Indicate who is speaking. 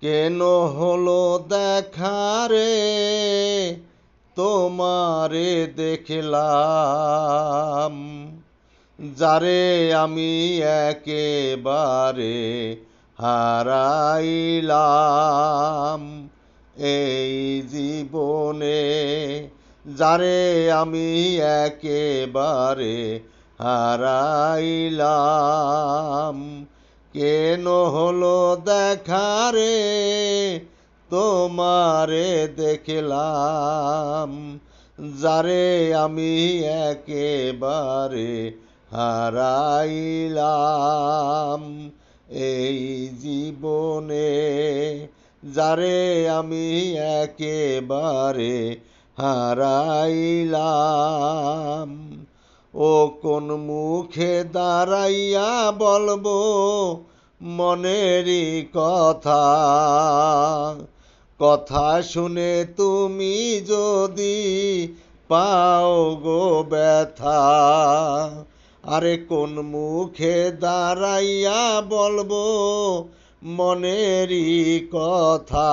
Speaker 1: কেন হলো দেখা রে তোমারে দেখলাম, যারে আমি একেবারে হারাইলাম এই জীবনে, যারে আমি একেবারে হারাইলাম। কেন হলো দেখা রে তোমারে দেখলাম, যারে আমি একেবারে হারাইলাম এই জীবনে, যারে আমি একেবারে হারাইলাম। ও কোন মুখে দাঁড়াইয়া বলবো মনেরই কথা, কথা শুনে তুমি যদি পাও গো ব্যথা। আরে কোন মুখে দাঁড়াইয়া বলবো মনেরই কথা।